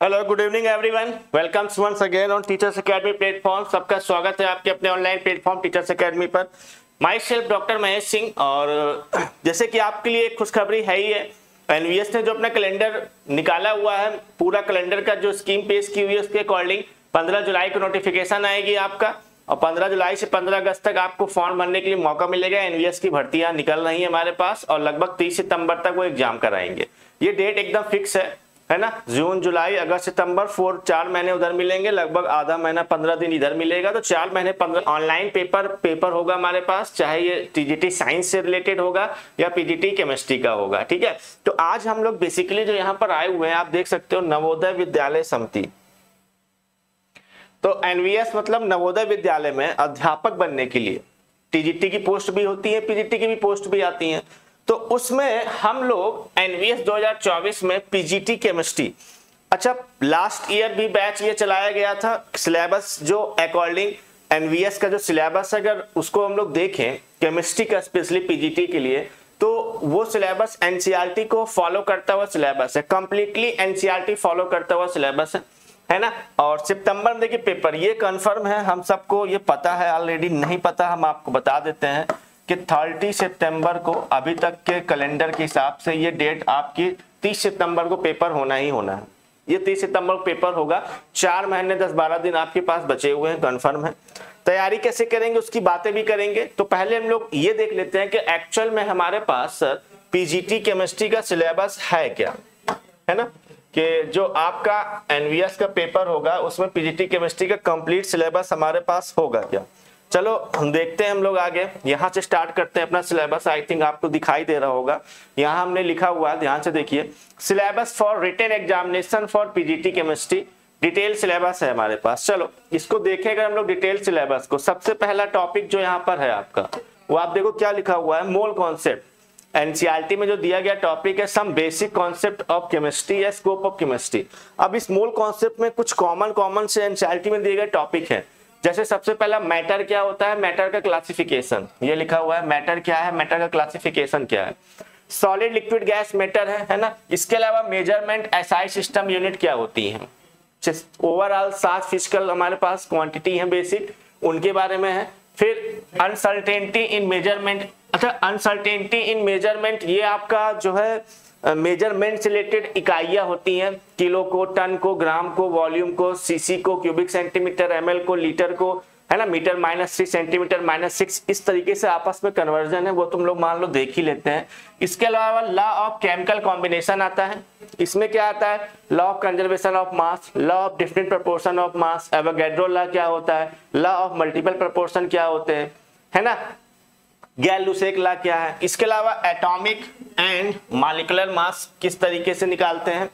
Hello, good evening everyone. Welcome once again on teachers academy platform. सबका स्वागत है आपके अपने ऑनलाइन प्लेटफॉर्म टीचर्स एकेडमी पर। My self doctor Mahesh Singh. और जैसे कि आपके लिए एक खुशखबरी है ही है, एनवीएस ने जो अपना कैलेंडर निकाला हुआ है, पूरा कैलेंडर का जो स्कीम पेश की हुई है उसके अकॉर्डिंग 15 जुलाई को नोटिफिकेशन आएगी आपका, और 15 जुलाई से 15 अगस्त तक आपको फॉर्म भरने के लिए मौका मिलेगा। एनवीएस की भर्तियां निकल रही है हमारे पास और लगभग 30 सितंबर तक वो एग्जाम कराएंगे। ये डेट एकदम फिक्स है ना। जून जुलाई अगस्त सितंबर 4 महीने उधर मिलेंगे, लगभग आधा महीना 15 दिन इधर मिलेगा, तो 4 महीने 15 ऑनलाइन पेपर होगा हमारे पास, चाहे ये टीजीटी साइंस से रिलेटेड होगा या पीजीटी केमिस्ट्री का होगा। ठीक है, तो आज हम लोग बेसिकली जो यहाँ पर आए हुए हैं, आप देख सकते हो नवोदय विद्यालय समिति। तो एनवीएस मतलब नवोदय विद्यालय में अध्यापक बनने के लिए टीजीटी की पोस्ट भी होती है, पीजीटी की भी पोस्ट भी आती है। तो उसमें हम लोग एनवीएस 2024 में पीजीटी केमिस्ट्री, अच्छा लास्ट ईयर भी बैच ये चलाया गया था। सिलेबस जो अकॉर्डिंग एनवीएस का जो सिलेबस है, अगर उसको हम लोग देखें केमिस्ट्री का स्पेशली पीजीटी के लिए, तो वो सिलेबस एनसीईआरटी को फॉलो करता हुआ सिलेबस है, कंप्लीटली एनसीईआरटी फॉलो करता हुआ सिलेबस है ना। और सितंबर में देखिए पेपर, ये कंफर्म है, हम सबको ये पता है ऑलरेडी। नहीं पता हम आपको बता देते हैं कि 30 सितंबर को अभी तक के कैलेंडर के हिसाब से ये डेट आपकी 30 सितंबर को पेपर होना ही होना है। ये 30 सितंबर को पेपर होगा। 4 महीने 10-12 दिन आपके पास बचे हुए हैं, कंफर्म है। तैयारी कैसे करेंगे उसकी बातें भी करेंगे। तो पहले हम लोग ये देख लेते हैं कि एक्चुअल में हमारे पास सर पीजीटी केमिस्ट्री का सिलेबस है क्या, है ना, कि जो आपका एनवीएस का पेपर होगा उसमें पीजीटी केमिस्ट्री का कंप्लीट सिलेबस हमारे पास होगा क्या। चलो हम देखते हैं, हम लोग आगे यहाँ से स्टार्ट करते हैं अपना सिलेबस। आई थिंक आपको दिखाई दे रहा होगा, यहाँ हमने लिखा हुआ है, ध्यान से देखिए, syllabus for written examination for PGT chemistry. Detail syllabus है हमारे पास। चलो इसको देखेंगे हम लोग डिटेल सिलेबस को। सबसे पहला टॉपिक जो यहाँ पर है आपका, वो आप देखो क्या लिखा हुआ है, मोल कॉन्सेप्ट। एनसीईआरटी में जो दिया गया टॉपिक है some basic concept of chemistry या स्कोप ऑफ केमिस्ट्री। अब इस मोल कॉन्सेप्ट में कुछ कॉमन से एनसीईआरटी में दिए गए टॉपिक है। जैसे सबसे पहला मैटर क्या होता है, मैटर का क्लासिफिकेशन, ये लिखा हुआ है मैटर क्या है, मैटर का क्लासिफिकेशन क्या है। सॉलिड लिक्विड गैस मैटर है ना। इसके अलावा मेजरमेंट एसआई सिस्टम यूनिट क्या होती है, ओवरऑल 7 फिजिकल हमारे पास क्वांटिटी है बेसिक, उनके बारे में है। फिर अनसर्टेनिटी इन मेजरमेंट, अच्छा अनसर्टेनिटी इन मेजरमेंट ये आपका जो है मेजरमेंट से रिलेटेड इकाइयां होती हैं, किलो को, टन को, ग्राम को, वॉल्यूम को, सीसी को, क्यूबिक सेंटीमीटर, एमएल को, लीटर को, है ना, मीटर -3 सेंटीमीटर -6, इस तरीके से आपस में कन्वर्जन है, वो तुम लोग मान लो देख ही लेते हैं। इसके अलावा लॉ ऑफ केमिकल कॉम्बिनेशन आता है। इसमें क्या आता है, law of conservation of mass, law of different proportion of mass, Avogadro law क्या होता है, लॉ ऑफ मल्टीपल प्रोपोर्शन क्या होते हैं, है ना, गैल-लुसेक लॉ क्या है। इसके अलावा एटॉमिक एंड मॉलिक्यूलर मास किस तरीके से निकालते हैं,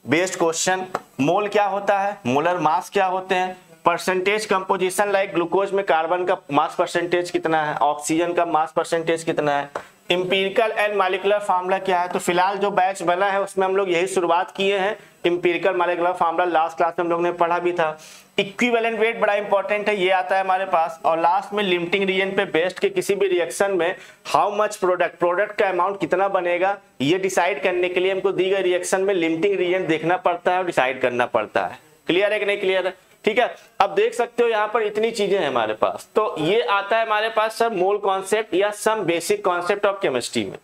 बेस्ड क्वेश्चन। मोल क्या होता है, मोलर मास क्या होते हैं, परसेंटेज कंपोजिशन, लाइक ग्लूकोज में कार्बन का मास परसेंटेज कितना है, ऑक्सीजन का मास परसेंटेज कितना है, इंपीरिकल एंड मॉलिक्यूलर फार्मूला क्या है। तो फिलहाल जो बैच बना है उसमें हम लोग यही शुरुआत किए हैं, empirical molecular formula last class में हम लोग ने पढ़ा भी था। इक्विवेलेंट वेट बड़ा इंपॉर्टेंट है, ये आता है हमारे पास। और लास्ट में लिमिटिंग रीजन पे बेस्ड के किसी भी रिएक्शन में हाउ मच प्रोडक्ट का अमाउंट कितना बनेगा, ये डिसाइड करने के लिए हमको दी गई रिएक्शन में लिमिटिंग रीजन देखना पड़ता है और डिसाइड करना पड़ता है। क्लियर है कि नहीं क्लियर है, ठीक है। अब देख सकते हो यहाँ पर इतनी चीजें हैं हमारे पास। तो ये आता है हमारे पास सर मोल कॉन्सेप्ट या some basic concept of chemistry में।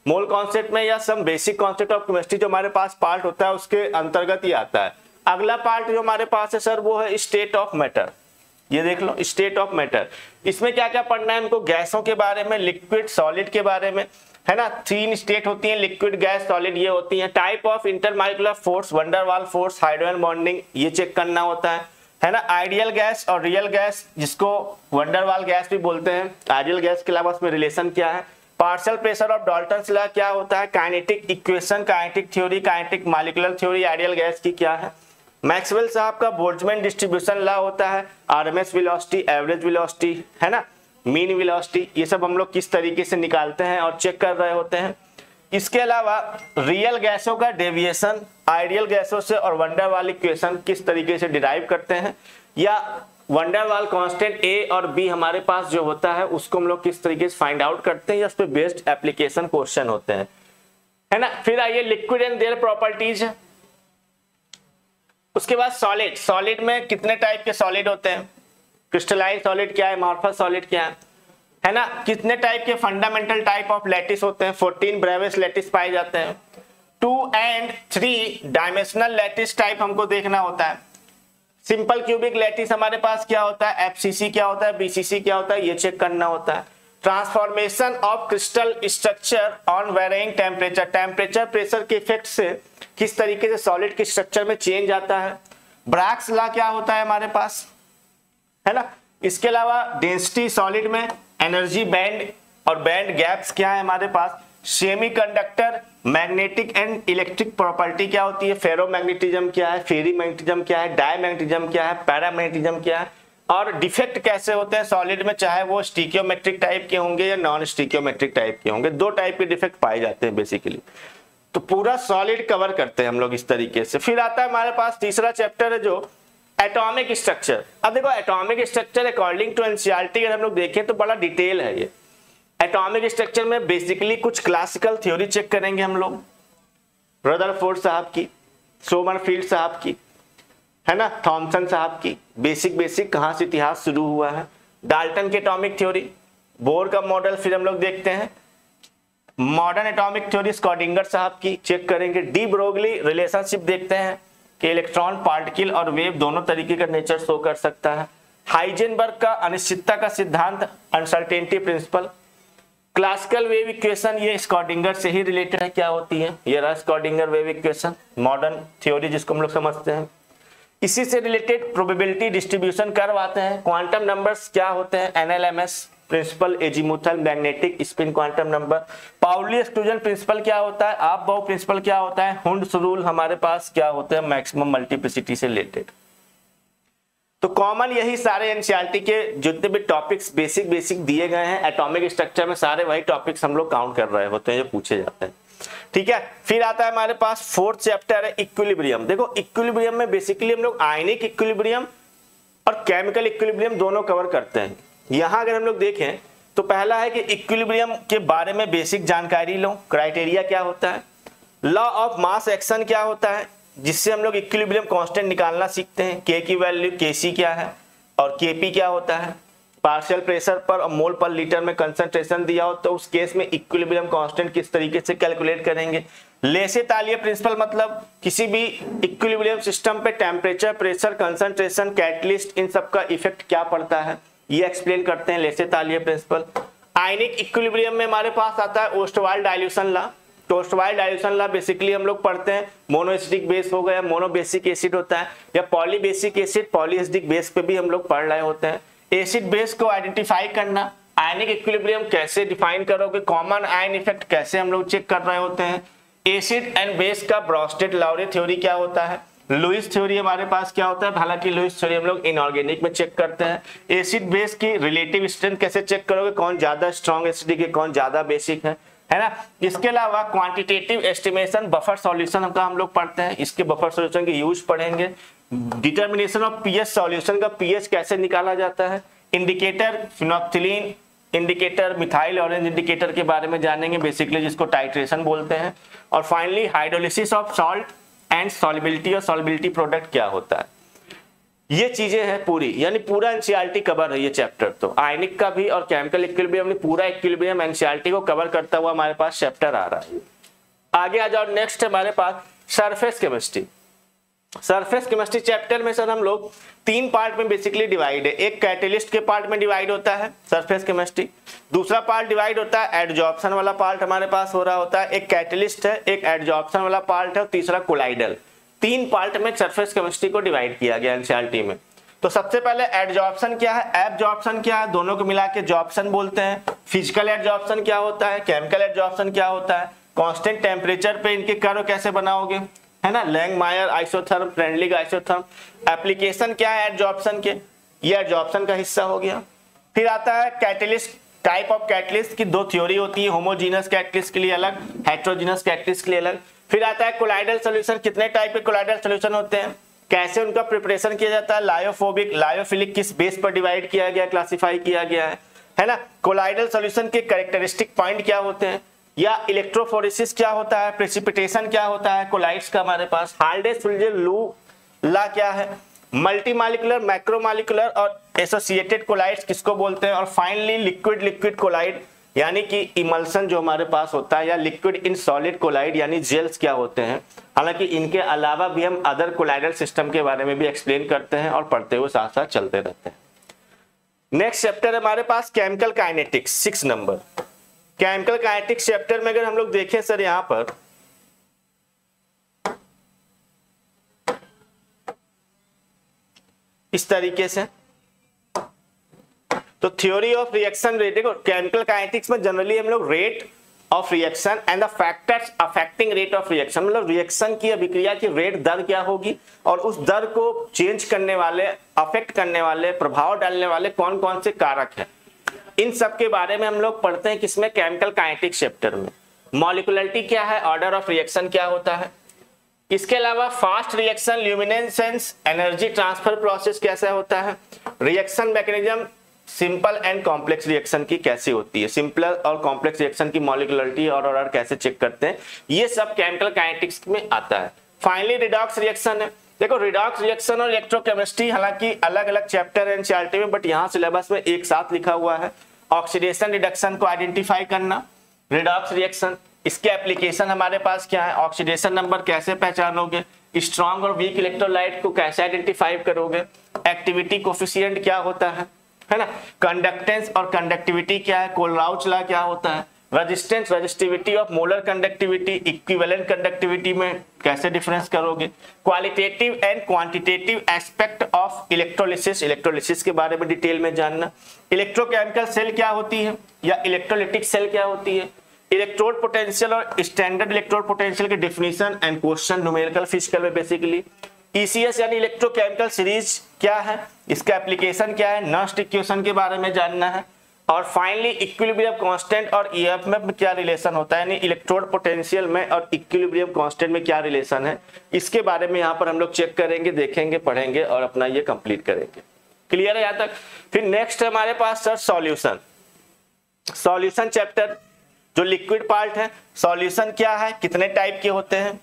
मोल कॉन्सेप्ट में या some basic concept of chemistry जो हमारे पास पार्ट होता है उसके अंतर्गत ही आता है। अगला पार्ट जो हमारे पास है सर वो है स्टेट ऑफ मैटर। ये देख लो स्टेट ऑफ मैटर, इसमें क्या क्या पढ़ना है हमको, गैसों के बारे में, लिक्विड सॉलिड के बारे में, है ना। 3 स्टेट होती हैं, लिक्विड गैस सॉलिड, ये होती हैं। Type of intermolecular force, van der Waals force, hydrogen bonding, ये चेक करना होता है ना। आइडियल गैस और रियल गैस, जिसको वंडरवाल गैस भी बोलते हैं, आइडियल गैस के अलावा उसमें रिलेशन क्या है। Partial pressure of Dalton's law क्या होता है, kinetic equation, kinetic theory, kinetic molecular theory ideal gas की क्या है। मैक्सवेल साहब का बोल्ट्जमैन डिस्ट्रीब्यूशन लॉ होता है, आरएमएस वेलोसिटी, एवरेज वेलोसिटी, है ना, मीन वेलोसिटी, ये सब हम लोग किस तरीके से निकालते हैं और चेक कर रहे होते हैं। इसके अलावा रियल गैसों का डेविएशन आइडियल गैसों से और वंडरवाल इक्वेशन किस तरीके से डिराइव करते हैं, या वंडरवाल कांस्टेंट ए और बी हमारे पास जो होता है उसको हम लोग किस तरीके से फाइंड आउट करते हैं, या उस पर बेस्ड एप्लीकेशन क्वेश्चन होते हैं, है ना। फिर आइए लिक्विड एंड देयर प्रॉपर्टीज। उसके बाद सॉलिड, सॉलिड में कितने टाइप के सॉलिड होते हैं, क्रिस्टलाइन सॉलिड क्या है, अमॉर्फस सॉलिड क्या है ना, कितने टाइप के फंडामेंटल टाइप ऑफ लैटिस होते हैं, 14 ब्रेविस लैटिस पाए जाते हैं, 2 and 3 डायमेंशनल लैटिस टाइप हमको देखना होता है, सिंपल क्यूबिक लैटिस हमारे पास क्या होता है, एफसीसी क्या होता है, बीसीसी क्या होता है, ये चेक करना होता है, transformation of crystal structure on varying temperature, temperature pressure के इफेक्ट से किस तरीके से सॉलिड के स्ट्रक्चर में चेंज आता है, ब्रैग्स लॉ क्या होता है हमारे पास, है ना। इसके अलावा डेंसिटी सॉलिड में, एनर्जी बैंड और बैंड गैप्स क्या है हमारे पास, semiconductor magnetic and electric property क्या होती है, फेरोमैग्नेटिज्म क्या है, फेरीमैग्नेटिज्म क्या है, डायमैग्नेटिज्म क्या है, पैरामैग्नेटिज्म क्या है, और डिफेक्ट कैसे होते हैं सॉलिड में, चाहे वो स्टिकियोमेट्रिक टाइप के होंगे या नॉन स्टिकियोमेट्रिक टाइप के होंगे, 2 टाइप के डिफेक्ट पाए जाते हैं बेसिकली। तो पूरा सॉलिड कवर करते हैं हम लोग इस तरीके से। फिर आता है हमारे पास तीसरा चैप्टर है जो एटॉमिक स्ट्रक्चर। अब देखो atomic structure according to NCERT अगर हम लोग देखें तो बड़ा डिटेल है ये। एटॉमिक स्ट्रक्चर में बेसिकली कुछ क्लासिकल थ्योरी चेक करेंगे हम लोग, रदरफोर्ड साहब की, सोमरफील्ड साहब की, है ना, थॉमसन साहब की, बेसिक कहां से इतिहास शुरू हुआ है, डाल्टन की एटॉमिक थ्योरी, बोर का मॉडल, फिर हम लोग देखते हैं मॉडर्न एटॉमिक थ्योरी स्कॉडिंगर साहब की चेक करेंगे, डी ब्रोगली रिलेशनशिप देखते हैं कि इलेक्ट्रॉन पार्टिकल और वेव दोनों तरीके का नेचर शो कर सकता है, हाइजेनबर्ग का अनिश्चितता का सिद्धांत uncertainty principle, classical wave equation ये स्कॉडिंगर से ही रिलेटेड है क्या होती है, ये रहा स्कॉडिंगर वेव इक्वेशन मॉडर्न थ्योरी जिसको हम लोग समझते हैं। इसी से रिलेटेड प्रोबेबिलिटी डिस्ट्रीब्यूशन कर्व आते हैं, क्वांटम नंबर्स क्या होते हैं, N L M S principle, azimuthal magnetic spin quantum number, Pauli exclusion principle क्या होता है, आप बाउ प्रिंसिपल क्या होता है, हुंड्स रूल हमारे पास क्या होते हैं, मैक्सिमम मल्टीप्लिसिटी से रिलेटेड। तो कॉमन यही सारे एनसीईआरटी के जितने भी टॉपिक्स बेसिक दिए गए हैं एटॉमिक स्ट्रक्चर में, सारे वही टॉपिक्स हम लोग काउंट कर रहे होते हैं जो पूछे जाते हैं, ठीक है। फिर आता है हमारे पास 4th चैप्टर है इक्विलिब्रियम। देखो इक्विलिब्रियम में बेसिकली हम लोग आयनिक इक्विलिब्रियम और केमिकल इक्विलिब्रियम दोनों कवर करते हैं। यहां अगर हम लोग देखें तो पहला है कि इक्विलिब्रियम के बारे में बेसिक जानकारी लो, क्राइटेरिया क्या होता है, लॉ ऑफ मास एक्शन क्या होता है जिससे हम लोग इक्विलिब्रियम कांस्टेंट निकालना सीखते हैं, के की वैल्यू केसी क्या है और केपी क्या होता है, पार्शियल प्रेशर पर और मोल पर लीटर में कंसंट्रेशन दिया हो तो उस केस में इक्विलिब्रियम कांस्टेंट किस तरीके से कैलकुलेट करेंगे, लेसे तालिये प्रिंसिपल मतलब किसी भी इक्विलिब्रियम सिस्टम पे temperature, pressure, concentration, catalyst in सब का इफेक्ट क्या पड़ता है ये एक्सप्लेन करते हैं लेसे तालिये प्रिंसिपल। आयनिक इक्विलिब्रियम में हमारे पास आता है ओस्टवाल्ड डाइल्यूशन लॉ। तो ओस्टवाल्ड डाइल्यूशन लॉ बेसिकली हम लोग पढ़ते हैं मोनोएसिडिक बेस हो गया, मोनोबेसिक एसिड होता है, या पॉलीबेसिक एसिड पॉलीएसिडिक बेस पे भी हम लोग पढ़ रहे होते हैं। एसिड बेस को आइडेंटिफाई करना, आयनिक इक्विलिब्रियम कैसे डिफाइन करोगे, कॉमन आयन इफेक्ट कैसे हम लोग चेक कर रहे होते हैं, एसिड एंड बेस का ब्रॉस्टेड-लाउरे थ्योरी क्या होता है, लुईस थ्योरी हमारे पास क्या होता है, हालांकि लुईस थ्योरी हम लोग इनऑर्गेनिक में चेक करते हैं। एसिड बेस की रिलेटिव स्ट्रेंथ कैसे चेक करोगे, कौन ज्यादा स्ट्रॉन्ग एसिडिक है, कौन ज्यादा बेसिक है ना। इसके अलावा क्वांटिटेटिव एस्टिमेशन बफर सॉल्यूशन का हम लोग पढ़ते हैं, इसके बफर सॉल्यूशन के यूज पढ़ेंगे। डिटर्मिनेशन ऑफ पीएच सॉल्यूशन का पीएच कैसे निकाला जाता है, indicator phenolphthalein indicator, methyl orange indicator के बारे में जानेंगे बेसिकली जिसको टाइट्रेशन बोलते हैं। और finally hydrolysis of salt and solubility और सॉल्युबिलिटी प्रोडक्ट क्या होता है, ये चीजें हैं पूरी, यानी पूरा एनसीईआरटी कवर है ये चैप्टर। तो आयनिक का भी और केमिकल इक्विलिब्रियम, पूरा इक्विलिब्रियम एनसीईआरटी को कवर करता हुआ हमारे पास चैप्टर आ रहा है। आगे आ जाओ, नेक्स्ट हमारे पास surface chemistry. Surface chemistry chapter में सर हम लोग 3 पार्ट में बेसिकली डिवाइड है। एक कैटेलिस्ट के पार्ट में डिवाइड होता है सरफेस केमिस्ट्री, दूसरा पार्ट डिवाइड होता है एडजॉर्प्शन वाला पार्ट हमारे पास हो रहा होता है, एक कैटेलिस्ट है, एक एडजॉर्प्शन वाला पार्ट है और तीसरा कोलाइडल। 3 पार्ट में सरफेस केमिस्ट्री को डिवाइड किया गया एनसीईआरटी में। तो सबसे पहले एडजॉर्प्शन क्या है, एब्जॉर्प्शन क्या है, दोनों को मिला के जॉर्प्शन बोलते हैं। फिजिकल एडजॉर्प्शन क्या होता है, केमिकल एडजॉर्प्शन क्या होता है, कांस्टेंट टेम्परेचर पे इनके कर्व कैसे बनाओगे, है ना, लैंगमायर आइसोथर्म, फ्रेंडलिग आइसोथर्म। एप्लीकेशन क्या है एडजॉर्प्शन के, ये एडजॉर्प्शन का हिस्सा हो गया। फिर आता है कैटलिस्ट, टाइप ऑफ कैटलिस्ट की 2 थ्योरी होती है, होमोजीनस कैटलिस्ट के लिए अलग, हेटेरोजीनस कैटलिस्ट के लिए अलग। फिर आता है कोलाइडल सॉल्यूशन, कितने टाइप के कोलाइडल सॉल्यूशन होते हैं, कैसे उनका प्रिपरेशन किया जाता है, लायोफोबिक, लायोफिलिक किस बेस पर डिवाइड किया गया, क्लासिफाई किया गया है ना। कोलाइडल सॉल्यूशन के कैरेक्टरिस्टिक पॉइंट क्या होते हैं, या इलेक्ट्रोफोरेसिस क्या होता है, प्रेसिपिटेशन क्या होता है कोलाइड्स का हमारे पास, हाल्डेस-फिल्जर लू ला क्या है, मल्टी मॉलिक्यूलर, मैक्रोमॉलिक्यूलर और एसोसिएटेड कोलाइड्स किसको बोलते हैं, और फाइनली लिक्विड लिक्विड कोलाइड यानी कि इमल्सन जो हमारे पास होता है, या लिक्विड इन सॉलिड कोलाइड यानी जेल्स क्या होते हैं। हालांकि इनके अलावा भी हम अदर कोलाइडल सिस्टम के बारे में भी एक्सप्लेन करते हैं और पढ़ते हुए साथ साथ चलते रहते हैं। नेक्स्ट चैप्टर हमारे पास chemical kinetics 6 number. Chemical kinetics chapter में अगर हम लोग देखें सर यहां पर इस तरीके से, तो थ्योरी ऑफ रिएक्शन रेट, देखो केमिकल काइनेटिक्स में जनरली हम लोग rate of reaction and the factors affecting rate of reaction, मतलब रिएक्शन की अभिक्रिया की रेट दर क्या होगी और उस दर को चेंज करने वाले, अफेक्ट करने वाले, प्रभाव डालने वाले कौन कौन से कारक हैं, इन सब के बारे में हम लोग पढ़ते हैं किसमें, केमिकल काइनेटिक्स चैप्टर में। मॉलिक्यूलरिटी क्या है, ऑर्डर ऑफ रिएक्शन क्या होता है, इसके अलावा fast reaction, luminescence, energy transfer process कैसा होता है, reaction mechanism simple and complex reaction की कैसी होती है, सिंपल और कॉम्प्लेक्स रिएक्शन की मॉलिक्यूलरिटी और ऑर्डर कैसे चेक करते हैं, ये सब केमिकल काइनेटिक्स में आता है। फाइनली रिडॉक्स रिएक्शन है। देखो रिडॉक्स रिएक्शन और इलेक्ट्रोकेमिस्ट्री हालांकि अलग अलग चैप्टर है एनसीईआरटी में, बट यहाँ सिलेबस में एक साथ लिखा हुआ है। ऑक्सीडेशन रिडक्शन को आइडेंटिफाई करना, रिडॉक्स रिएक्शन, इसके एप्लीकेशन हमारे पास क्या है, ऑक्सीडेशन नंबर कैसे पहचानोगे, स्ट्रॉन्ग और वीक इलेक्ट्रोलाइट को कैसे आइडेंटिफाई करोगे, एक्टिविटी कोफिशिएंट क्या होता है ना, कंडक्टेंस और कंडक्टिविटी क्या है, कोलराउच लॉ क्या होता है, resistance, resistivity of molar conductivity, equivalent conductivity में कैसे डिफरेंस करोगे, qualitative and quantitative aspect of electrolysis, electrolysis के बारे में डिटेल में जानना, इलेक्ट्रोकेमिकल सेल क्या होती है या इलेक्ट्रोलिटिक सेल क्या होती है, इलेक्ट्रोड पोटेंशियल और स्टैंडर्ड इलेक्ट्रोड पोटेंशियल के definition and question numerical physical में बेसिकली, ईसीएस यानी इलेक्ट्रोकेमिकल सीरीज क्या है, इसका एप्लीकेशन क्या है, नस्ट इक्वेशन के बारे में जानना है, और फाइनली इक्विलिब्रियम कांस्टेंट और ईएफ में क्या रिलेशन होता है, यानी इलेक्ट्रोड पोटेंशियल में और इक्विलिब्रियम कांस्टेंट में क्या रिलेशन है, इसके बारे में यहाँ पर हम लोग चेक करेंगे, देखेंगे, पढ़ेंगे और अपना ये कंप्लीट करेंगे। क्लियर है यहाँ तक। फिर नेक्स्ट हमारे पास सर सॉल्यूशन, सॉल्यूशन चैप्टर जो लिक्विड पार्ट है, सॉल्यूशन क्या है, कितने टाइप के होते हैं,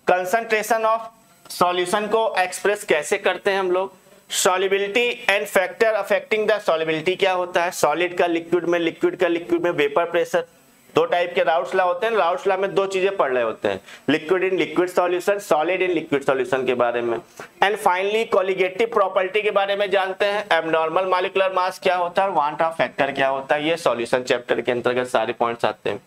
कंसंट्रेशन ऑफ सॉल्यूशन को एक्सप्रेस कैसे करते हैं हम लोग, solubility and factor affecting the solubility क्या होता है, सॉलिड का लिक्विड में, लिक्विड का लिक्विड में, वेपर प्रेशर, दो टाइप के राउट्स लॉ होते हैं, राउट्स लॉ में दो चीजें पढ़ रहे होते हैं, liquid in liquid solution, solid in liquid solution के बारे में, एंड फाइनली कोलिगेटिव प्रॉपर्टी के बारे में जानते हैं, एब्नॉर्मल मॉलिक्यूलर मास क्या होता है, वांट ऑफ फैक्टर क्या होता है, ये सॉल्यूशन चैप्टर के अंतर्गत सारे पॉइंट्स आते हैं।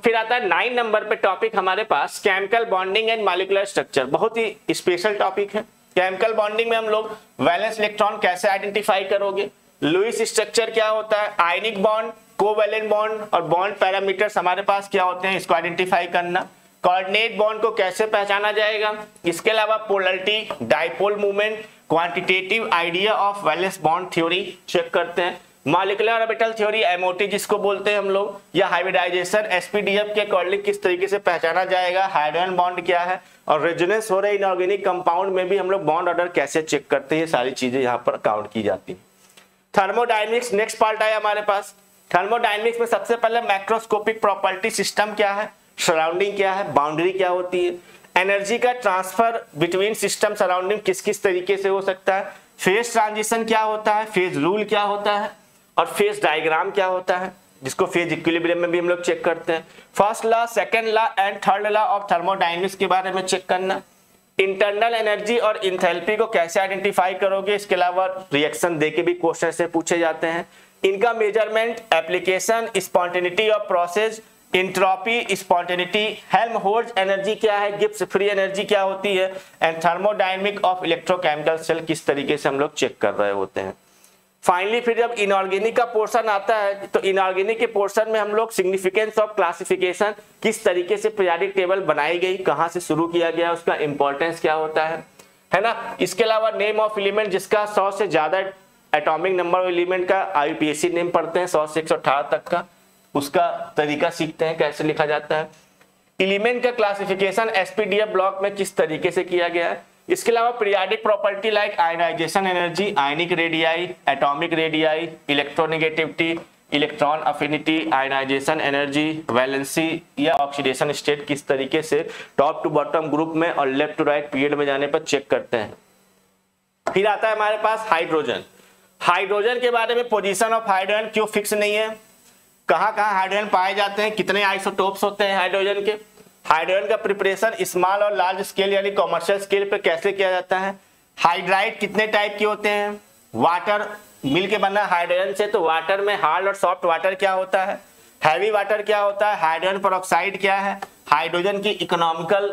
फिर आता है 9 नंबर पे टॉपिक हमारे पास chemical bonding and molecular structure, बहुत ही स्पेशल टॉपिक है। केमिकल बॉन्डिंग में हम लोग वैलेंस इलेक्ट्रॉन कैसे आइडेंटिफाई करोगे, लुईस स्ट्रक्चर क्या होता है, आयनिक बॉन्ड, कोवैलेंट बॉन्ड और बॉन्ड पैरामीटर्स हमारे पास क्या होते हैं, इसको आइडेंटिफाई करना, कोऑर्डिनेट बॉन्ड को कैसे पहचाना जाएगा, इसके अलावा polarity, dipole movement, quantitative idea of valence bond theory check करते हैं, मॉलिक्यूलर ऑर्बिटल थ्योरी एमओटी जिसको बोलते हैं हम लोग, या हाइब्रिडाइजेशन एसपीडीएफ के अकॉर्डिंग किस तरीके से पहचाना जाएगा, हाइड्रोजन बॉन्ड क्या है, और रेजोनेंस हो रहे इनऑर्गेनिक कंपाउंड में भी हम लोग बॉन्ड ऑर्डर कैसे चेक करते हैं, ये सारी चीजें यहाँ पर काउंट की जाती है। थर्मोडायनेमिक्स नेक्स्ट पार्ट आया हमारे पास। थर्मोडायनेमिक्स में सबसे पहले मैक्रोस्कोपिक प्रॉपर्टी, सिस्टम क्या है, सराउंडिंग क्या है, बाउंड्री क्या होती है, एनर्जी का ट्रांसफर बिटवीन सिस्टम सराउंडिंग किस किस तरीके से हो सकता है, फेज ट्रांजिशन क्या होता है, फेज रूल क्या होता है, और फेज डायग्राम क्या होता है, जिसको फेज इक्विलिब्रियम में भी हम लोग चेक करते हैं, first law, second law and third law of thermodynamics के बारे में चेक करना, इंटरनल एनर्जी और इंथैल्पी को कैसे आइडेंटिफाई करोगे, इसके अलावा रिएक्शन देके भी क्वेश्चन से पूछे जाते हैं, इनका measurement, application, spontaneity of process, entropy, spontaneity, Helmholtz energy क्या है, गिब्स फ्री एनर्जी क्या होती है, and thermodynamic of electrochemical cell किस तरीके से हम लोग चेक कर रहे होते हैं। फाइनली फिर जब इनऑर्गेनिक का पोर्शन आता है तो इनऑर्गेनिक के पोर्शन में हम लोग सिग्निफिकेंस ऑफ क्लासिफिकेशन, किस तरीके से पीरियोडिक टेबल बनाई गई, कहां से शुरू किया गया, उसका इंपॉर्टेंस क्या होता है ना। इसके अलावा नेम ऑफ एलिमेंट, जिसका 100 से ज्यादा एटॉमिक नंबर ऑफ एलिमेंट का आईयूपीएसी नेम पढ़ते हैं 100 से 118 तक का, उसका तरीका सीखते हैं कैसे लिखा जाता है। एलिमेंट का क्लासिफिकेशन एसपीडीएफ ब्लॉक में किस तरीके से किया गया है। इसके अलावा periodic property like ionisation energy, ionic radii, atomic radii, electronegativity, electron affinity, ionisation energy, valency या ऑक्सीडेशन स्टेट किस तरीके से टॉप टू बॉटम ग्रुप में और लेफ्ट टू राइट पीरियड में जाने पर चेक करते हैं। फिर आता है हमारे पास हाइड्रोजन। हाइड्रोजन के बारे में पोजीशन ऑफ हाइड्रोजन क्यों फिक्स नहीं है, कहाँ कहाँ हाइड्रोजन पाए जाते हैं, कितने आइसोटोप्स होते हैं हाइड्रोजन के, हाइड्रोजन का प्रिपरेशन स्मॉल और लार्ज स्केल यानी कॉमर्शियल स्केल पे कैसे किया जाता है, हाइड्राइड कितने टाइप के होते हैं, वाटर मिलके बना हाइड्रोजन से तो वाटर में हार्ड और सॉफ्ट वाटर क्या होता है, हैवी वाटर क्या होता है, हाइड्रोजन पेरोक्साइड क्या है, हाइड्रोजन की इकोनॉमिकल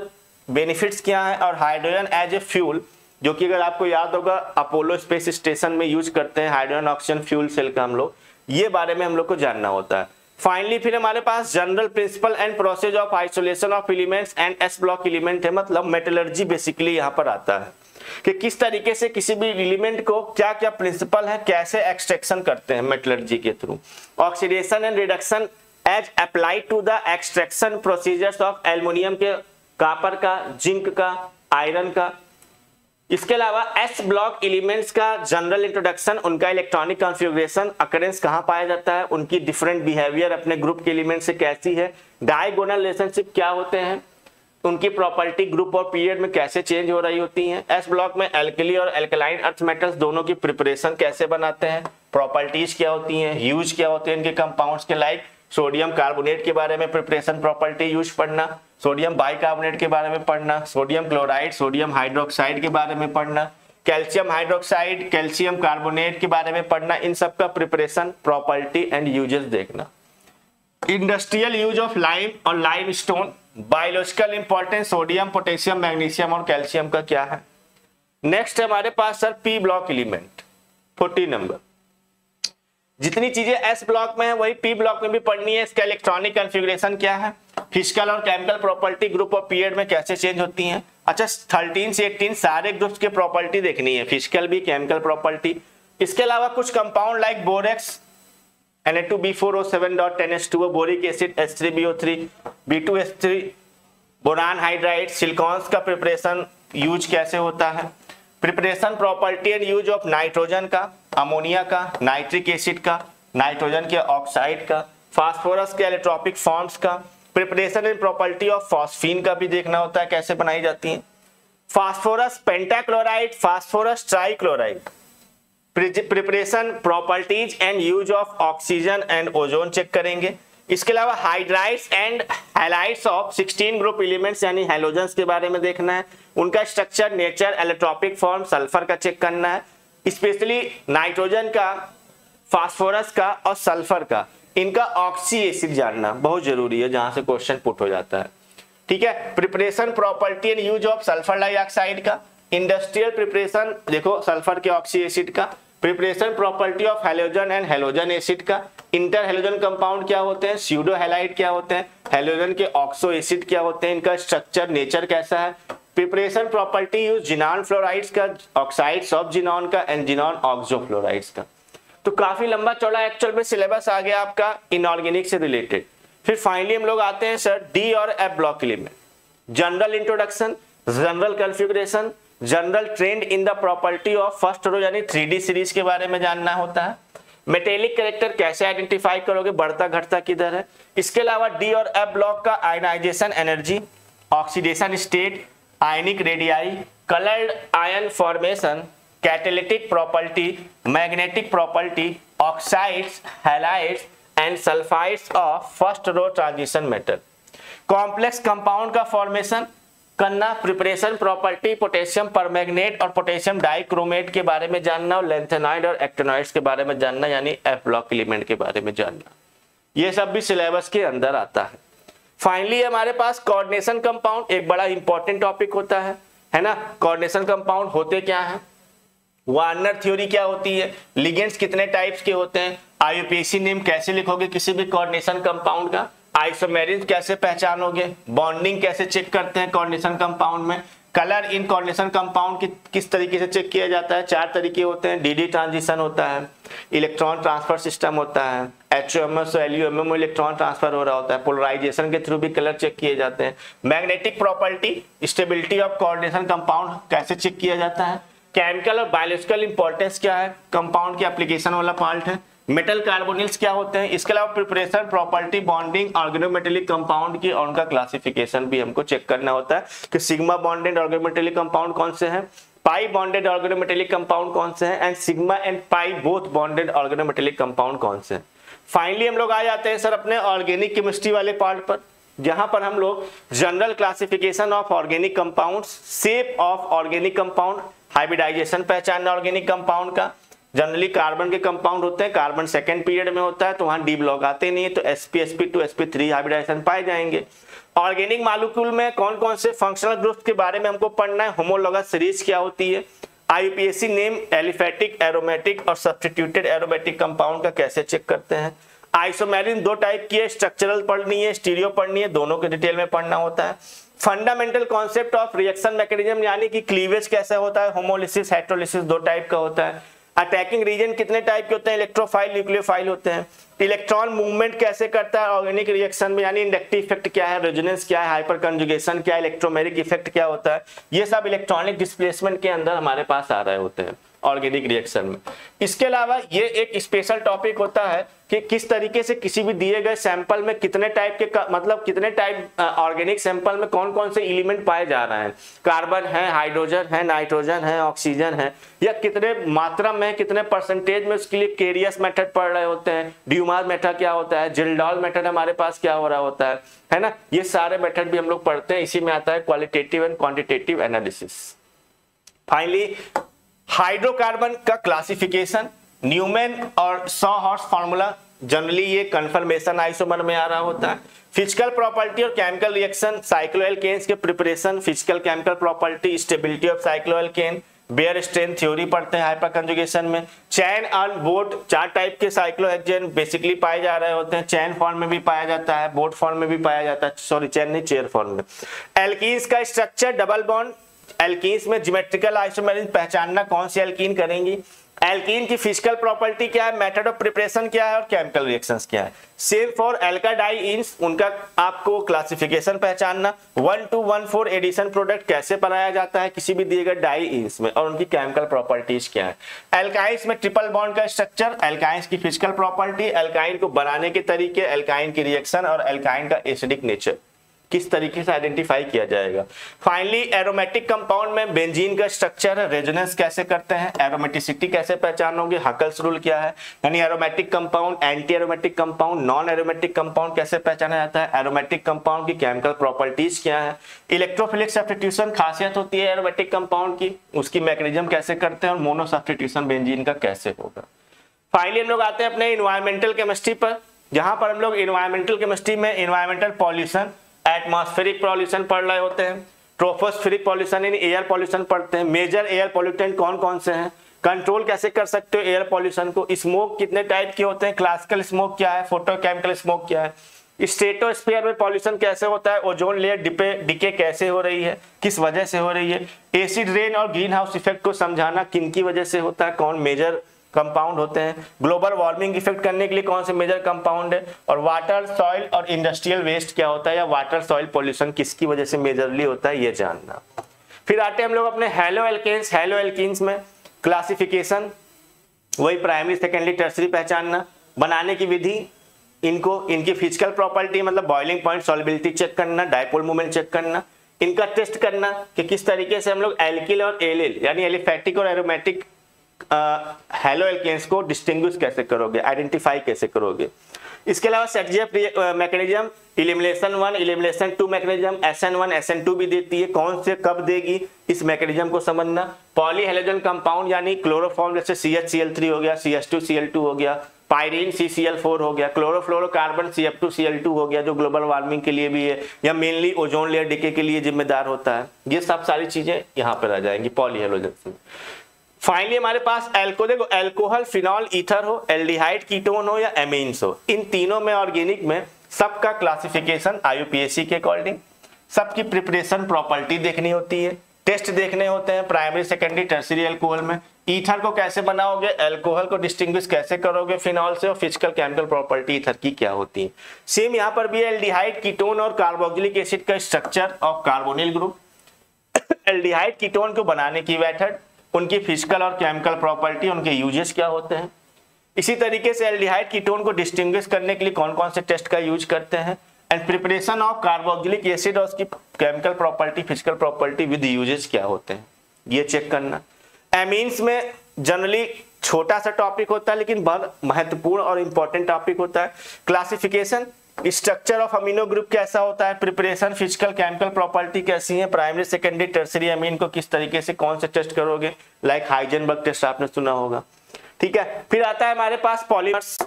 बेनिफिट्स क्या है, और हाइड्रोजन एज ए फ्यूल जो कि अगर आपको याद होगा अपोलो स्पेस स्टेशन में यूज करते हैं हाइड्रोजन ऑक्सीजन फ्यूल सेल का हम लोग, ये बारे में हम लोग को जानना होता है। फाइनली फिर हमारे पास general principle and process of isolation of elements and S block element है, मतलब मेटलर्जी बेसिकली यहाँ पर आता है कि किस तरीके से किसी भी एलिमेंट को क्या क्या प्रिंसिपल है, कैसे एक्सट्रैक्शन करते हैं मेटलर्जी के through. Oxidation and reduction as applied to the extraction procedures of aluminium के, कॉपर का, जिंक का, आयरन का। इसके अलावा एस ब्लॉक एलिमेंट्स का जनरल इंट्रोडक्शन, उनका इलेक्ट्रॉनिक कॉन्फ़िगरेशन, अकरेंस कहाँ पाया जाता है, उनकी डिफरेंट बिहेवियर अपने ग्रुप के एलिमेंट से कैसी है, डायगोनल रिलेशनशिप क्या होते हैं, उनकी प्रॉपर्टी ग्रुप और पीरियड में कैसे चेंज हो रही होती हैं। एस ब्लॉक में एल्कली और एल्कलाइन अर्थ मेटल्स दोनों की प्रिपरेशन कैसे बनाते हैं, प्रॉपर्टीज क्या होती हैं, यूज क्या होते हैं इनके कंपाउंड्स के, लाइक सोडियम कार्बोनेट के बारे में प्रिपरेशन प्रॉपर्टी यूज पढ़ना, सोडियम बाइकार्बोनेट के बारे में पढ़ना, सोडियम क्लोराइड, सोडियम हाइड्रोक्साइड के बारे में पढ़ना, कैल्शियम हाइड्रोक्साइड, कैल्शियम कार्बोनेट के बारे में पढ़ना, इन सब का प्रिपरेशन प्रॉपर्टी एंड यूजेस देखना। इंडस्ट्रियल यूज ऑफ लाइम और lime stone, biological importance sodium, potassium, magnesium और कैल्शियम का क्या है। नेक्स्ट है हमारे पास sir P block element 40 number. जितनी चीजें एस ब्लॉक में है वही पी ब्लॉक में भी पढ़नी है। इसका इलेक्ट्रॉनिक कॉन्फ़िगरेशन क्या है, फिजिकल और केमिकल प्रॉपर्टी ग्रुप और पीरियड में कैसे चेंज होती हैं। अच्छा 13 से 18 सारे ग्रुप्स के प्रॉपर्टी देखनी है, फिजिकल भी केमिकल प्रॉपर्टी। इसके अलावा कुछ compound like borax Na2B4O7.10H2O, boric acid H3BO3, B2H3, boron hydride, silicones का प्रिपरेशन यूज कैसे होता है, preparation property and use of nitrogen का, अमोनिया का, नाइट्रिक एसिड का, नाइट्रोजन के ऑक्साइड का, फास्फोरस के एलिट्रोपिक फॉर्म्स का, preparation and property of phosphine का भी देखना होता है कैसे बनाई जाती है। Phosphorus pentachloride, phosphorus trichloride, preparation properties and use of oxygen and ozone check करेंगे। इसके अलावा hydrides and halides of 16 group elements यानी हैलोजेंस के बारे में देखना है, उनका स्ट्रक्चर, नेचर, एलिट्रोपिक फॉर्म, सल्फर का चेक करना है, स्पेशली नाइट्रोजन का, फास्फोरस का और सल्फर का, इनका ऑक्सी एसिड जानना बहुत जरूरी है जहां से क्वेश्चन पुट हो जाता है। ठीक है, preparation property and use of sulphur dioxide का, इंडस्ट्रियल प्रिपरेशन देखो सल्फर के ऑक्सी एसिड का, preparation property of halogen and halogen acid का, इंटर हैलोजन कंपाउंड क्या होते हैं, स्यूडो हैलाइड क्या होते हैं, हैलोजन के ऑक्सो एसिड क्या होते हैं, इनका स्ट्रक्चर, नेचर कैसा है, preparation property use xenon fluorides का, ऑक्साइड्स ऑफ जिनॉन का एंड जिनॉन ऑक्सोफ्लोराइड्स का। तो काफी लंबा चौड़ा एक्चुअल में सिलेबस आ गया आपका इनऑर्गेनिक से रिलेटेड। फिर फाइनली हम लोग आते हैं सर डी और F block element, general introduction, general configuration, general trend in the property of first row यानी 3D सीरीज के बारे में जानना होता है, मेटेलिक कैरेक्टर कैसे आइडेंटिफाई करोगे, बढ़ता घटता किधर है। इसके अलावा डी और एफ ब्लॉक का ionization energy, oxidation state, ionic radii, coloured ion formation, catalytic property, magnetic property, oxides, halides and sulphides of first row transition metal, complex compound का फॉर्मेशन करना, प्रिपरेशन प्रॉपर्टी, पोटेशियम परमैंगनेट और potassium dichromate के बारे में जानना और lanthanide और actinoids के बारे में जानना यानी एफ ब्लॉक एलिमेंट के बारे में जानना, ये सब भी सिलेबस के अंदर आता है। फाइनली हमारे पास कोऑर्डिनेशन कंपाउंड एक बड़ा इंपॉर्टेंट टॉपिक होता है ना। कोऑर्डिनेशन कंपाउंड होते क्या है, वार्नर थ्योरी क्या होती है, लिगेंड्स कितने टाइप्स के होते हैं, आईयूपीएसी नेम कैसे लिखोगे किसी भी कोऑर्डिनेशन कंपाउंड का, आइसोमेरिज्म कैसे पहचानोगे, बॉन्डिंग कैसे चेक करते हैं कोऑर्डिनेशन कंपाउंड में, कलर इन कोऑर्डिनेशन कंपाउंड की किस तरीके से चेक किया जाता है, 4 तरीके होते हैं, डीडी ट्रांजिशन होता है, इलेक्ट्रॉन ट्रांसफर सिस्टम होता है, एचओएमएस और एलयूएमएम इलेक्ट्रॉन ट्रांसफर हो रहा होता है, पोलराइजेशन के थ्रू भी कलर चेक किए जाते हैं, magnetic property, stability of coordination compound कैसे चेक किया जाता है, केमिकल और बायोलॉजिकल इंपॉर्टेंस क्या है, कंपाउंड की एप्लीकेशन वाला पार्ट है, मेटल कार्बोनिल्स क्या होते हैं, इसके अलावा preparation, property, bonding, organometallic compound की और उनका क्लासिफिकेशन भी हमको चेक करना होता है कि सिग्मा बॉन्डेड ऑर्गेनोमेटेलिक कंपाउंड कौन से हैं, पाई बॉन्डेड ऑर्गेनोमेटेलिक कंपाउंड कौन से हैं, and sigma and pi both bonded organometallic compound कौन से हैं। फाइनली हम लोग आ जाते हैं सर अपने ऑर्गेनिक केमिस्ट्री वाले पार्ट पर, जहां पर हम लोग general classification of organic compounds, shape of organic compound, hybridization पहचानना ऑर्गेनिक कंपाउंड का। जनरली कार्बन के कंपाउंड होते हैं, कार्बन सेकेंड पीरियड में होता है तो वहां डी ब्लॉक आते नहीं है, तो sp sp2 sp3 हाइब्रिडाइजेशन पाए जाएंगे। ऑर्गेनिक मॉलिक्यूल में कौन कौन से फंक्शनल ग्रुप्स के बारे में हमको पढ़ना है, होमोलॉगस सीरीज क्या होती है, IUPAC नेम एलिफेटिक, एरोमेटिक और सब्स्टिट्यूटेड एरोमेटिक कंपाउंड का कैसे चेक करते हैं। आइसोमेरिन दो टाइप की है, स्ट्रक्चरल पढ़नी है, स्टीरियो पढ़नी है, दोनों के डिटेल में पढ़ना होता है। Fundamental concept of reaction mechanism यानी कि क्लीवेज कैसे होता है, होमोलिसिस, हेटेरोलिसिस दो टाइप का होता है। अटैकिंग रीजन कितने टाइप के होते हैं, इलेक्ट्रोफाइल, न्यूक्लियोफाइल होते हैं। इलेक्ट्रॉन मूवमेंट कैसे करता है ऑर्गेनिक रिएक्शन में, यानी इंडक्टिव इफेक्ट क्या है, रेजोनेंस क्या है, हाइपर कंजुगेशन क्या है, इलेक्ट्रोमेरिक इफेक्ट क्या होता है, ये सब इलेक्ट्रॉनिक डिस्प्लेसमेंट के अंदर हमारे पास आ रहे होते हैं ऑर्गेनिक रिएक्शन में। इसके अलावा ये एक स्पेशल टॉपिक होता है कि किस तरीके से किसी भी दिए गए सैंपल में कितने टाइप के मतलब कितने टाइप ऑर्गेनिक सैंपल में कौन कौन से एलिमेंट पाए जा रहे हैं, कार्बन है, हाइड्रोजन है, नाइट्रोजन है, ऑक्सीजन है, या कितने मात्रा में, कितने परसेंटेज में, उसके लिए केरियस मेथड पढ़ रहे होते हैं, ड्यूमास मेथड क्या होता है, जिल्डॉल मेथड हमारे पास क्या हो रहा होता है ना, ये सारे मेथड भी हम लोग पढ़ते हैं। इसी में आता है qualitative and quantitative analysis. Finally hydrocarbon का क्लासिफिकेशन, न्यूमैन और सॉहॉर्स फार्मूला, जनरली ये कंफर्मेशन आइसोमर में आ रहा होता है। फिजिकल प्रॉपर्टी और केमिकल रिएक्शन, साइक्लोएल्केन्स के preparation, physical chemical property, stability of cycloalkane, Baeyer strain theory पढ़ते हैं हाइपर कंजुगेशन में। चैन और बोट, चार टाइप के साइक्लोहेक्सेन बेसिकली पाए जा रहे होते हैं, चैन फॉर्म में भी पाया जाता है, बोट फॉर्म में भी पाया जाता है, सॉरी चैन नहीं, चेयर फॉर्म में। एल्कीन्स का स्ट्रक्चर, डबल बॉन्ड, एल्कीन्स में ज्योमेट्रिकल आइसोमेरिज्म पहचानना, कौन सी एल्कीन करेंगी, एल्कीन की फिजिकल प्रॉपर्टी क्या है, मेथड ऑफ प्रिपरेशन क्या है और केमिकल रिएक्शंस क्या है। सेम फॉर एल्काडाइंस, उनका आपको क्लासिफिकेशन पहचानना, 1 to 1,4 एडिशन प्रोडक्ट कैसे बनाया जाता है किसी भी दिए गए डाइंस में और उनकी केमिकल प्रॉपर्टीज क्या है। एल्काइंस में ट्रिपल बॉन्ड का स्ट्रक्चर, एल्काइंस की फिजिकल प्रॉपर्टी, एल्काइन को बनाने के तरीके, एल्काइन की रिएक्शन और एल्काइन का एसिडिक नेचर किस तरीके से आइडेंटिफाई किया जाएगा। फाइनली एरोमेटिक कंपाउंड में बेंजीन का स्ट्रक्चर है, रेजोनेंस कैसे करते हैं, एरोमेटिसिटी कैसे पहचानोगे, हकल्स रूल क्या है, यानी aromatic compound, anti aromatic compound, non aromatic compound कैसे पहचाना जाता है, एरोमेटिक कंपाउंड की केमिकल प्रॉपर्टीज क्या है, इलेक्ट्रोफिलिक सब्स्टिट्यूशन खासियत होती है एरोमेटिक कंपाउंड की, उसकी मैकेनिज्म कैसे करते हैं, और मोनो सब्स्टिट्यूशन बेंजीन का कैसे होगा। फाइनली हम लोग आते हैं अपने इन्वायरमेंटल केमिस्ट्री पर, जहां पर हम लोग इन्वायरमेंटल केमिस्ट्री में इन्वायरमेंटल पॉल्यूशन, एटमॉस्फेरिक पॉल्यूशन पढ़ रहे होते हैं, ट्रोपोस्फेरिक पॉल्यूशन यानी एयर पॉल्यूशन पढ़ते हैं, मेजर एयर पॉल्यूटेंट कौन कौन से हैं, कंट्रोल कैसे कर सकते हो एयर पॉल्यूशन को, स्मोक कितने टाइप के होते हैं, क्लासिकल स्मोक क्या है, फोटोकेमिकल स्मोक क्या है, स्ट्रेटोस्फीयर में पॉल्यूशन कैसे होता है, ओजोन लेयर डिके कैसे हो रही है, किस वजह से हो रही है, एसिड रेन और ग्रीन हाउस इफेक्ट को समझाना किन की वजह से होता है, कौन मेजर कंपाउंड होते हैं, ग्लोबल वार्मिंग इफेक्ट करने के लिए कौन से मेजर कंपाउंड है, और वाटर, सॉइल और इंडस्ट्रियल वेस्ट क्या होता है, या वाटर सॉइल पॉल्यूशन किसकी वजह से मेजरली होता है, ये जानना। फिर आते हैं हम लोग अपने हैलो एल्केन्स। हैलो एल्केन्स में क्लासिफिकेशन, वही प्राइमरी, सेकेंडरी, टर्सरी पहचानना, बनाने की विधि, इनको इनकी फिजिकल प्रॉपर्टी मतलब बॉइलिंग पॉइंट, सॉल्युबिलिटी चेक करना, डायपोल मूवमेंट चेक करना, इनका टेस्ट करना कि किस तरीके से हम लोग एल्किल और एलिल यानी एलिफैटिक और एरोमेटिक हैलो एल्केन्स को डिस्टिंग्विश कैसे करोगे, आइडेंटिफाई कैसे करोगे। इसके अलावा सेटजेफ mechanism, elimination 1, elimination 2 mechanism, SN1 SN2 भी देती है, कौन से कब देगी इस मैकेनिज्म को समझना। पॉली हैलोजन कंपाउंड यानी क्लोरोफॉर्म जैसे CH-Cl3 हो गया, CH2Cl2 हो गया, पायरीन CCl4 हो गया, क्लोरोफ्लोरोकार्बन CF2Cl2 हो गया जो ग्लोबल वार्मिंग के लिए भी है या मेनली ओजोन लेयर डिके के लिए जिम्मेदार होता है। ये सब सारी चीजें यहाँ पर आ जाएंगी पॉली हैलोजन से। फाइनली हमारे पास देखो एल्कोहल, फिनॉल, ईथर हो, एल्डिहाइड, कीटोन हो या एमीन्स हो, इन तीनों में ऑर्गेनिक में सबका क्लासिफिकेशन IUPAC के अकॉर्डिंग, सबकी प्रिपरेशन प्रॉपर्टी देखनी होती है, टेस्ट देखने होते हैं प्राइमरी, सेकेंडरी, टर्सरी एल्कोहल में। ईथर को कैसे बनाओगे, एल्कोहल को डिस्टिंग्विश कैसे करोगे फिनॉल से, और फिजिकल केमिकल प्रॉपर्टी ईथर की क्या होती है। सेम यहाँ पर भी एल्डिहाइड, कीटोन और कार्बोक्सिलिक एसिड का structure of carbonyl group, aldehyde ketone को बनाने की मेथड, उनकी फिजिकल और केमिकल प्रॉपर्टी, उनके यूजेस क्या होते हैं। इसी तरीके से एल्डिहाइड कीटोन को डिस्टिंग्विश करने के लिए कौन कौन से टेस्ट का यूज करते हैं, and preparation of carboxylic acid और उसकी chemical property, physical property with uses क्या होते हैं, ये चेक करना। एमीन्स में जनरली छोटा सा टॉपिक होता है लेकिन बहुत महत्वपूर्ण और इंपॉर्टेंट टॉपिक होता है। Classification, structure of amino group कैसा होता है, प्रिपरेशन, फिजिकल केमिकल प्रॉपर्टी कैसी है, प्राइमरी सेकेंडरी टर्सरी अमीन को किस तरीके से कौन से टेस्ट करोगे, लाइक हाइजेनबर्ग टेस्ट आपने सुना होगा, ठीक है। फिर आता है हमारे पास पॉलीमर्स।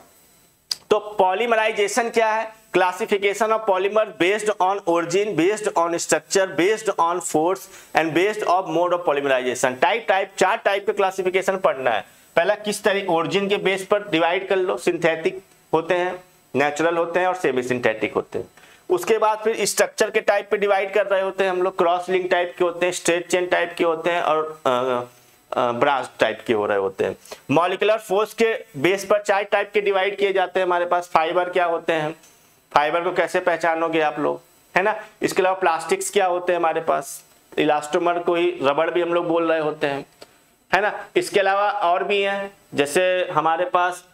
तो पॉलीमराइजेशन क्या है, classification of polymer based on origin, based on structure, based on force and based of mode of polymerization. चार टाइप के क्लासिफिकेशन पढ़ना है। पहला किस तरह ओरिजिन के बेस पर डिवाइड कर लो, सिंथेटिक होते हैं, नेचुरल होते हैं और सेमी सिंथेटिक होते हैं। उसके बाद फिर स्ट्रक्चर के टाइप पे डिवाइड कर रहे होते हैं हम लोग, क्रॉस लिंक टाइप के होते हैं, स्ट्रेट चेन टाइप के होते हैं और ब्रांच टाइप के हो रहे होते हैं। मॉलिक्यूलर फोर्स के बेस पर 4 टाइप के डिवाइड किए जाते हैं हमारे पास। फाइबर क्या होते हैं, फाइबर को कैसे पहचानोगे आप लोग, है ना। इसके अलावा प्लास्टिक्स क्या होते हैं हमारे पास, इलास्टोमर को ही रबड़ भी हम लोग बोल रहे होते हैं, है ना। इसके अलावा और भी हैं, जैसे हमारे पास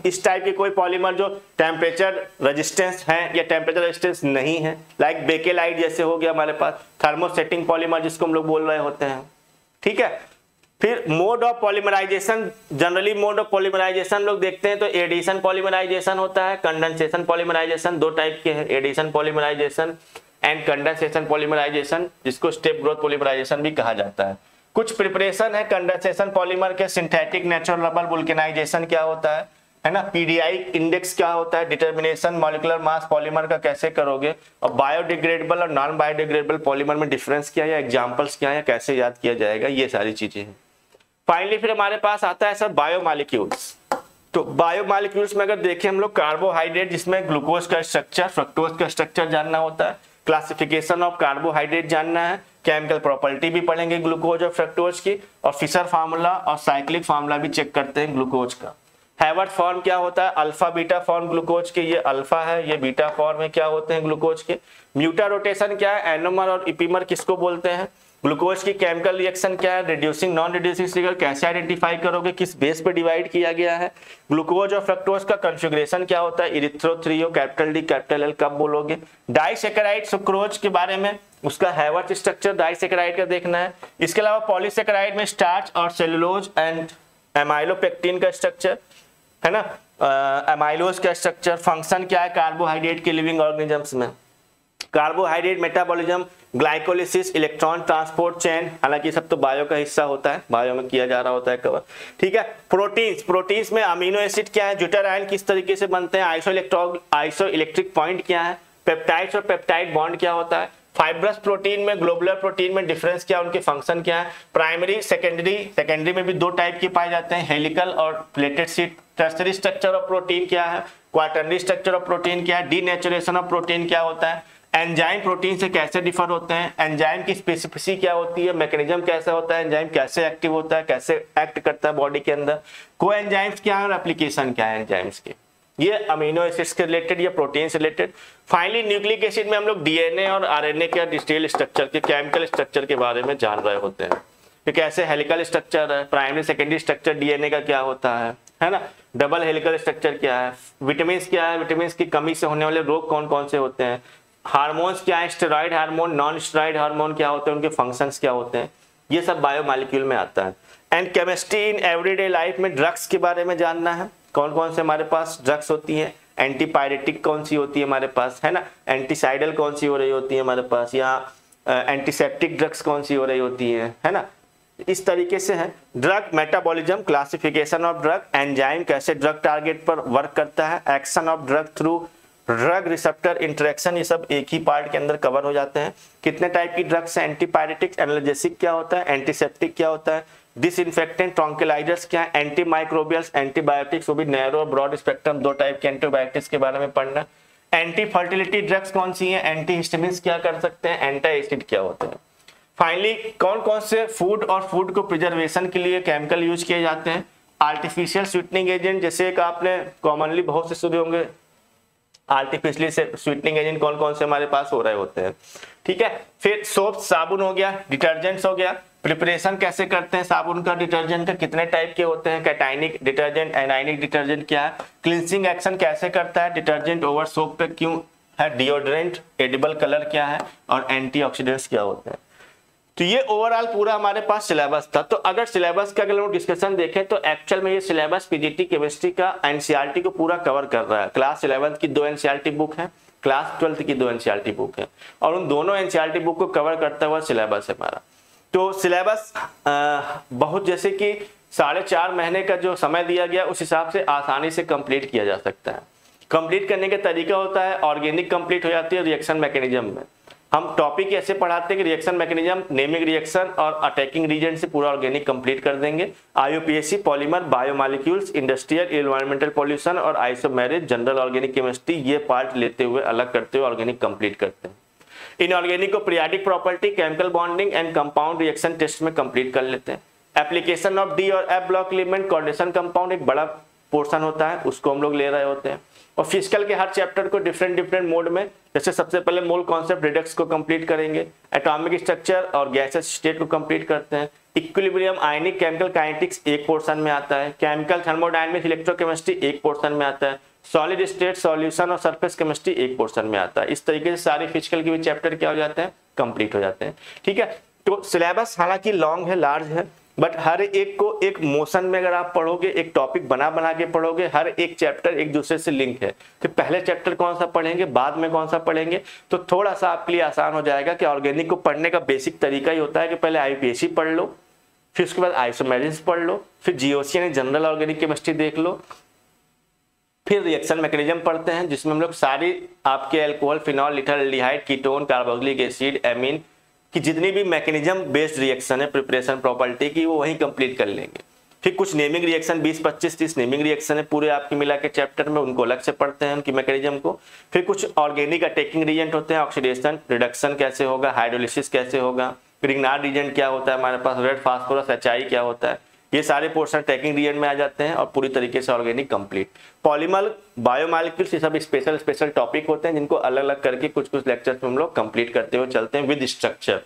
इस टाइप के कोई पॉलीमर जो टेम्परेचर रेजिस्टेंस है या टेम्परेचर रेजिस्टेंस नहीं है, लाइक बेकेलाइट जैसे हो गया हमारे पास, थर्मोसेटिंग पॉलीमर जिसको हम लोग बोल रहे होते हैं, ठीक है। फिर mode of polymerization, generally mode of polymerization लोग देखते हैं तो एडिशन पॉलीमराइजेशन होता है, कंडेंसेशन पॉलीमराइजेशन, 2 टाइप के हैं, addition polymerization and condensation polymerization, जिसको स्टेप ग्रोथ पॉलीमराइजेशन भी कहा जाता है। कुछ प्रिपरेशन है कंडेंसेशन पॉलीमर के, सिंथेटिक नेचुरल रबर वुल्केनाइजेशन क्या होता है ना, पीडीआई इंडेक्स क्या होता है, डिटर्मिनेशन मॉलिक्यूलर मास पॉलीमर का कैसे करोगे, और बायोडिग्रेडेबल और नॉन बायोडिग्रेडेबल पॉलीमर में डिफरेंस क्या है, या एग्जांपल्स क्या है, या कैसे याद किया जाएगा, ये सारी चीजें हैं। फाइनली फिर हमारे पास आता है सर बायोमॉलिक्यूल्स। तो बायोमॉलिक्यूल्स में अगर देखें हम लोग, कार्बोहाइड्रेट जिसमें ग्लूकोज का स्ट्रक्चर, फ्रक्टोज का स्ट्रक्चर जानना होता है, क्लासिफिकेशन ऑफ कार्बोहाइड्रेट जानना है, केमिकल प्रॉपर्टी भी पढ़ेंगे ग्लूकोज और फ्रक्टोज की, और फिशर फार्मूला और साइक्लिक फार्मूला भी चेक करते हैं ग्लूकोज का। हैवर्ट फॉर्म क्या होता है, अल्फा बीटा फॉर्म ग्लूकोज के, ये अल्फा है, ये बीटा फॉर्म है, क्या होते हैं ग्लूकोज के। म्यूटा रोटेशन क्या है, एनोमर और इपीमर किसको बोलते हैं। ग्लूकोज की केमिकल रिएक्शन क्या है, रिड्यूसिंग नॉन रिड्यूसिंग फिगर कैसे आइडेंटिफाई करोगे, किस बेस पे डिवाइड किया गया है। ग्लूकोज और फ्रक्टोज का कॉन्फ़िगरेशन क्या होता है, इरिथ्रोथ्रियो, कैपिटल डी कैपिटल एल कब बोलोगे। डाइसैकेराइड सुक्रोज के बारे में, उसका हैवर्ट स्ट्रक्चर डाइसैकेराइड का देखना है। इसके अलावा पॉलीसैकेराइड में स्टार्च और सेलुलोज एंड एमाइलोपेक्टिन का स्ट्रक्चर, है ना, एमाइलोज का स्ट्रक्चर। फंक्शन क्या है कार्बोहाइड्रेट के लिविंग ऑर्गेनिजम्स में, carbohydrate metabolism, glycolysis, electron transport chain, हालांकि सब तो बायो का हिस्सा होता है, बायो में किया जा रहा होता है कवर, ठीक है। प्रोटीन्स, प्रोटीन्स में अमीनो एसिड क्या है, ज्यूटर आयन किस तरीके से बनते हैं, आइसो इलेक्ट्रिक पॉइंट क्या है, पेप्टाइड्स और पेप्टाइड बॉन्ड क्या होता है। फाइब्रस प्रोटीन में, ग्लोबुलर प्रोटीन में डिफरेंस क्या है, उनके फंक्शन क्या है। प्राइमरी सेकेंडरी में भी 2 टाइप के पाए जाते हैं, हेलिकल और pleated sheet. Tertiary structure of protein क्या है, क्वाटरनरी स्ट्रक्चर ऑफ प्रोटीन क्या है, डीनेचुरेशन ऑफ प्रोटीन क्या होता है, एंजाइम प्रोटीन से कैसे डिफर होते हैं, एंजाइम की स्पेसिफिसिटी क्या होती है, मैकेनिज्म कैसा होता है, एंजाइम कैसे एक्टिव होता है, कैसे एक्ट करता है बॉडी के अंदर, कोएंजाइम्स क्या है और एप्लीकेशन क्या है एंजाइम्स की। ये अमीनो एसिड्स के रिलेटेड या प्रोटीन से रिलेटेड। फाइनली न्यूक्लिक एसिड में हम लोग डीएनए और आरएनए के डिटेल स्ट्रक्चर के, केमिकल स्ट्रक्चर के बारे में जान रहे होते हैं कि कैसे हेलिकल स्ट्रक्चर है, प्राइमरी सेकेंडरी स्ट्रक्चर डीएनए का क्या होता है ना, डबल हेलिकल स्ट्रक्चर क्या है, विटामिन क्या है, विटामिन की कमी से होने वाले रोग कौन कौन से होते हैं, हार्मोन्स क्या है, steroid hormone, non steroid hormone क्या होते हैं, उनके फंक्शंस क्या होते हैं, ये सब बायोमॉलिक्यूल में आता है। And chemistry in everyday life में ड्रग्स के बारे में जानना है, कौन कौन से हमारे पास ड्रग्स होती हैं, एंटीपायरेटिक कौन सी होती है हमारे पास, है ना, एंटीसाइडल कौन सी हो रही होती है हमारे पास, या एंटीसेप्टिक ड्रग्स कौन सी हो रही होती है ना। इस तरीके से है drug metabolism, classification of drug, enzyme कैसे ड्रग टारगेट पर वर्क करता है, action of drug through drug receptor interaction, ये सब एक ही पार्ट के अंदर कवर हो जाते हैं। कितने टाइप की ड्रग्स हैं, एंटीपायरेटिक्स, एनाल्जेसिक क्या होता है, एंटीसेप्टिक क्या होता है, डिसइंफेक्टेंट, ट्रॉन्किलाइजर्स क्या है, एंटीमाइक्रोबियल्स, एंटीबायोटिक्स, वो भी नैरो और ब्रॉड स्पेक्ट्रम 2 टाइप के एंटीबायोटिक्स के बारे में पढ़ना। एंटी फर्टिलिटी ड्रग्स कौन सी हैं, एंटी हिस्टामिन्स क्या कर सकते हैं, एंटी एसिड क्या होते हैं। फाइनली कौन कौन से फूड और फूड को प्रिजर्वेशन के लिए केमिकल यूज किए जाते हैं। आर्टिफिशियल स्वीटनिंग एजेंट, जैसे एक आपने कॉमनली बहुत से सुने होंगे, आर्टिफिशियली से स्वीटनिंग एजेंट कौन कौन से हमारे पास हो रहे होते हैं, ठीक है। फिर सोप साबुन हो गया, डिटर्जेंट्स हो गया, प्रिपरेशन कैसे करते हैं साबुन का, डिटर्जेंट का, कितने टाइप के होते हैं, कैटाइनिक डिटर्जेंट, एनाइनिक डिटर्जेंट क्या है, क्लींसिंग एक्शन कैसे करता है डिटर्जेंट ओवर सोप पे क्यों है, डिओड्रेंट, एडिबल कलर क्या है और एंटीऑक्सीडेंट्स क्या होते हैं। तो ये ओवरऑल पूरा हमारे पास सिलेबस था। तो अगर सिलेबस का अगर डिस्कशन देखें तो एक्चुअल में ये सिलेबस पीजीटी केमिस्ट्री का एनसीईआरटी को पूरा कवर कर रहा है। क्लास 11 की 2 एनसीईआरटी बुक है, क्लास 12 की 2 एनसीईआरटी बुक है और उन दोनों एनसीईआरटी बुक को कवर करता हुआ सिलेबस है हमारा। तो सिलेबस बहुत जैसे कि 4.5 महीने का जो समय दिया गया उस हिसाब से आसानी से कंप्लीट किया जा सकता है। कंप्लीट करने का तरीका होता है ऑर्गेनिक कंप्लीट हो जाती है रिएक्शन मैकेनिज्म में। हम टॉपिक ऐसे पढ़ाते हैं कि रिएक्शन मैकेनिज्म, नेमिंग रिएक्शन और अटैकिंग रीजन से पूरा ऑर्गेनिक कंप्लीट कर देंगे। IUPAC, polymer, biomolecules, industrial, environmental pollution और आइसोमेरिक, जनरल ऑर्गेनिक केमिस्ट्री, ये पार्ट लेते हुए अलग करते हुए ऑर्गेनिक कंप्लीट करते हैं। इनऑर्गेनिक को periodic property, chemical bonding and compound reaction test में कंप्लीट कर लेते हैं। एप्लीकेशन ऑफ डी और F block element coordination compound एक बड़ा पोर्शन होता है, उसको हम लोग ले रहे होते हैं। और फिजिकल के हर चैप्टर को डिफरेंट मोड में, जैसे सबसे पहले मोल कॉन्सेप्ट रिडक्स को कंप्लीट करेंगे, एटॉमिक स्ट्रक्चर और गैसेस स्टेट को कंप्लीट करते हैं। इक्विलिब्रियम, आयनिक, केमिकल काइनेटिक्स एक पोर्शन में आता है। केमिकल थर्मोडायनामिक्स, इलेक्ट्रोकेमिस्ट्री एक पोर्शन में आता है। सॉलिड स्टेट, सॉल्यूशन और सरफेस केमिस्ट्री एक पोर्शन में आता है। इस तरीके से सारे फिजिकल के भी चैप्टर क्या हो जाते हैं, कंप्लीट हो जाते हैं। ठीक है, तो सिलेबस हालांकि लॉन्ग है, लार्ज है, बट हर एक को एक मोशन में अगर आप पढ़ोगे, एक टॉपिक बना के पढ़ोगे, हर एक चैप्टर एक दूसरे से लिंक है कि पहले चैप्टर कौन सा पढ़ेंगे, बाद में कौन सा पढ़ेंगे, तो थोड़ा सा आपके लिए आसान हो जाएगा कि ऑर्गेनिक को पढ़ने का बेसिक तरीका ही होता है कि पहले आईयूपीएसी पढ़ लो, फिर उसके बाद आइसोमेरिक्स पढ़ लो, फिर जीओसी यानी जनरल ऑर्गेनिक केमिस्ट्री देख लो, फिर रिएक्शन मैकेनिज्म पढ़ते हैं जिसमें हम लोग सारी आपके alcohol, phenol, aldehyde, ketone, carboxylic acid, amine कि जितनी भी मैकेनिज्म बेस्ड रिएक्शन है प्रिपरेशन प्रॉपर्टी की, वो वहीं कंप्लीट कर लेंगे। फिर कुछ नेमिंग रिएक्शन 20, 25, 30 नेमिंग रिएक्शन है पूरे आपके मिला के चैप्टर में, उनको अलग से पढ़ते हैं उनकी मैकेनिज्म को। फिर कुछ ऑर्गेनिक अटैकिंग रिएजेंट होते हैं, ऑक्सीडेशन, रिडक्शन कैसे होगा, हाइड्रोलिसिस कैसे होगा, ग्रिग्नार्ड रिएजेंट क्या होता है हमारे पास, रेड फास्फोरस, HI क्या होता है, ये सारे पोर्शन अटैकिंग रिएजेंट में आ जाते हैं और पूरी तरीके से ऑर्गेनिक कंप्लीट। पॉलीमर, बायोमॉलिक्यूल्स, ये सब स्पेशल टॉपिक होते हैं जिनको अलग अलग करके कुछ लेक्चर्स में हम लोग कंप्लीट करते हुए चलते हैं विद स्ट्रक्चर,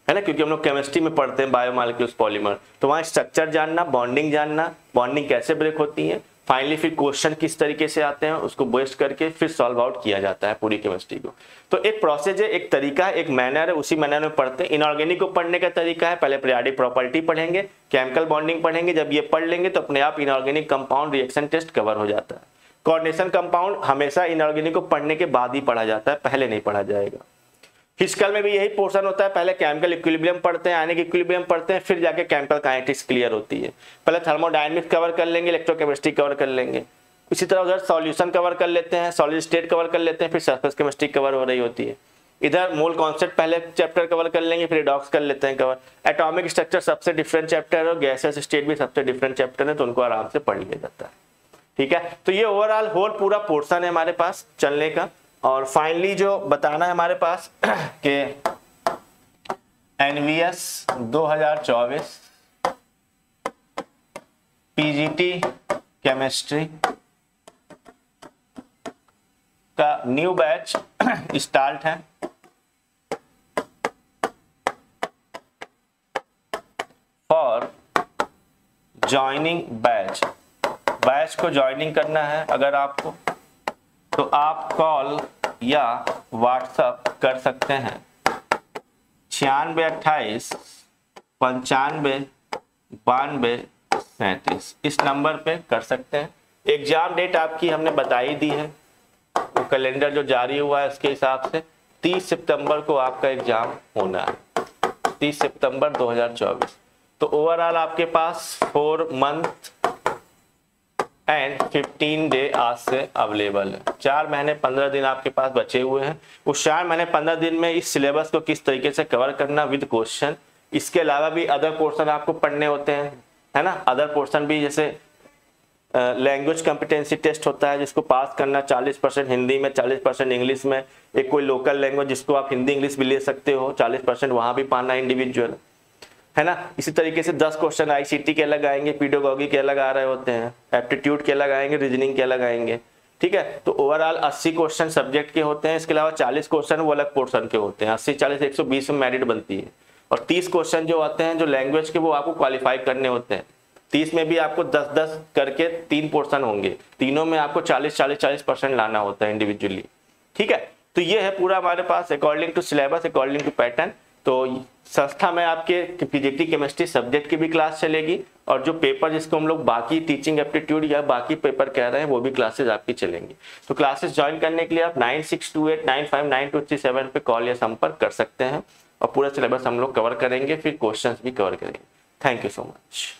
है ना, क्योंकि हम लोग केमिस्ट्री में पढ़ते हैं बायोमॉलिक्यूल्स, पॉलीमर, तो वहाँ स्ट्रक्चर जानना, बॉन्डिंग कैसे ब्रेक होती है, फाइनली फिर क्वेश्चन किस तरीके से आते हैं उसको बेस्ड करके फिर सॉल्व आउट किया जाता है पूरी केमिस्ट्री को। तो एक प्रोसेस है, एक तरीका है, एक मैनर है, उसी मैनर में पढ़ते हैं। इनऑर्गेनिक को पढ़ने का तरीका है, पहले पीरियोडिक प्रॉपर्टी पढ़ेंगे, केमिकल बॉन्डिंग पढ़ेंगे, जब ये पढ़ लेंगे तो अपने आप inorganic compound reaction test cover हो जाता है। कोऑर्डिनेशन कंपाउंड हमेशा इनऑर्गेनिक को पढ़ने के बाद ही पढ़ा जाता है, पहले नहीं पढ़ा जाएगा। फिजिकल में भी यही पोर्शन होता है, पहले केमिकल इक्विलिब्रियम पढ़ते हैं, आयनिक इक्विलिब्रियम पढ़ते हैं, फिर जाके केमिकल काइनेटिक्स क्लियर होती है। पहले थर्मोडायनामिक्स कवर कर लेंगे, इलेक्ट्रोकेमिस्ट्री कवर कर लेंगे, इसी तरह उधर सॉल्यूशन कवर कर लेते हैं, सॉलिड स्टेट कवर कर लेते हैं, फिर सरफेस केमिस्ट्री कवर हो रही होती है। इधर मोल कॉन्सेप्ट पहले चैप्टर कवर कर लेंगे, फिर रिडॉक्स कर लेते हैं कवर। एटॉमिक स्ट्रक्चर सबसे डिफरेंट चैप्टर है और गैसेस स्टेट भी सबसे डिफरेंट चैप्टर है, तो उनको आराम से पढ़ लिया जाता है। ठीक है, तो ये ओवरऑल होल पूरा पोर्शन है हमारे पास चलने का। और फाइनली जो बताना है हमारे पास कि NVS 2024 पीजीटी केमिस्ट्री का न्यू बैच स्टार्ट है। फॉर ज्वाइनिंग बैच को ज्वाइनिंग करना है अगर आपको, तो आप कॉल या व्हाट्सएप कर सकते हैं 9628 95 92 37, इस नंबर पे कर सकते हैं। एग्जाम डेट आपकी हमने बताई दी है, वो कैलेंडर जो जारी हुआ है उसके हिसाब से 30 सितंबर को आपका एग्जाम होना है, 30 सितंबर 2024। तो ओवरऑल आपके पास 4 मंथ एंड 15 डे आज से अवेलेबल है। 4 महीने 15 दिन आपके पास बचे हुए हैं। उस 4 महीने 15 दिन में इस सिलेबस को किस तरीके से कवर करना विद क्वेश्चन, इसके अलावा भी अदर पोर्शन आपको पढ़ने होते हैं, है ना। अदर पोर्शन भी जैसे लैंग्वेज कॉम्पिटेंसी टेस्ट होता है जिसको पास करना 40% हिंदी में, 40% इंग्लिश में। एक कोई लोकल लैंग्वेज जिसको आप हिंदी इंग्लिश भी ले सकते हो, 40% वहाँ भी पाना इंडिविजुअल, है ना। इसी तरीके से 10 क्वेश्चन ICT के अलग आएंगे, पेडागोजी के अलग आ रहे होते हैं, एप्टीट्यूड के अलग आएंगे, रीजनिंग के अलग आएंगे। ठीक है, तो ओवरऑल 80 क्वेश्चन सब्जेक्ट के होते हैं। इसके अलावा 40 क्वेश्चन वो अलग पोर्शन के होते हैं। 80 40 120 में मेरिट बनती है। और 30 क्वेश्चन जो आते हैं जो लैंग्वेज के वो आपको क्वालिफाई करने होते हैं। 30 में भी आपको 10-10 करके 3 पोर्शन होंगे, तीनों में आपको 40% लाना होता है इंडिविजुअली। ठीक है, तो ये है पूरा हमारे पास according to syllabus, according to pattern. तो संस्था में आपके पीजीटी केमिस्ट्री सब्जेक्ट की भी क्लास चलेगी और जो पेपर जिसको हम लोग बाकी टीचिंग एप्टीट्यूड या बाकी पेपर कह रहे हैं वो भी क्लासेस आपकी चलेंगी। तो क्लासेस ज्वाइन करने के लिए आप 9628959237 पे कॉल या संपर्क कर सकते हैं और पूरा सिलेबस हम लोग कवर करेंगे, फिर क्वेश्चंस भी कवर करेंगे। Thank you so much.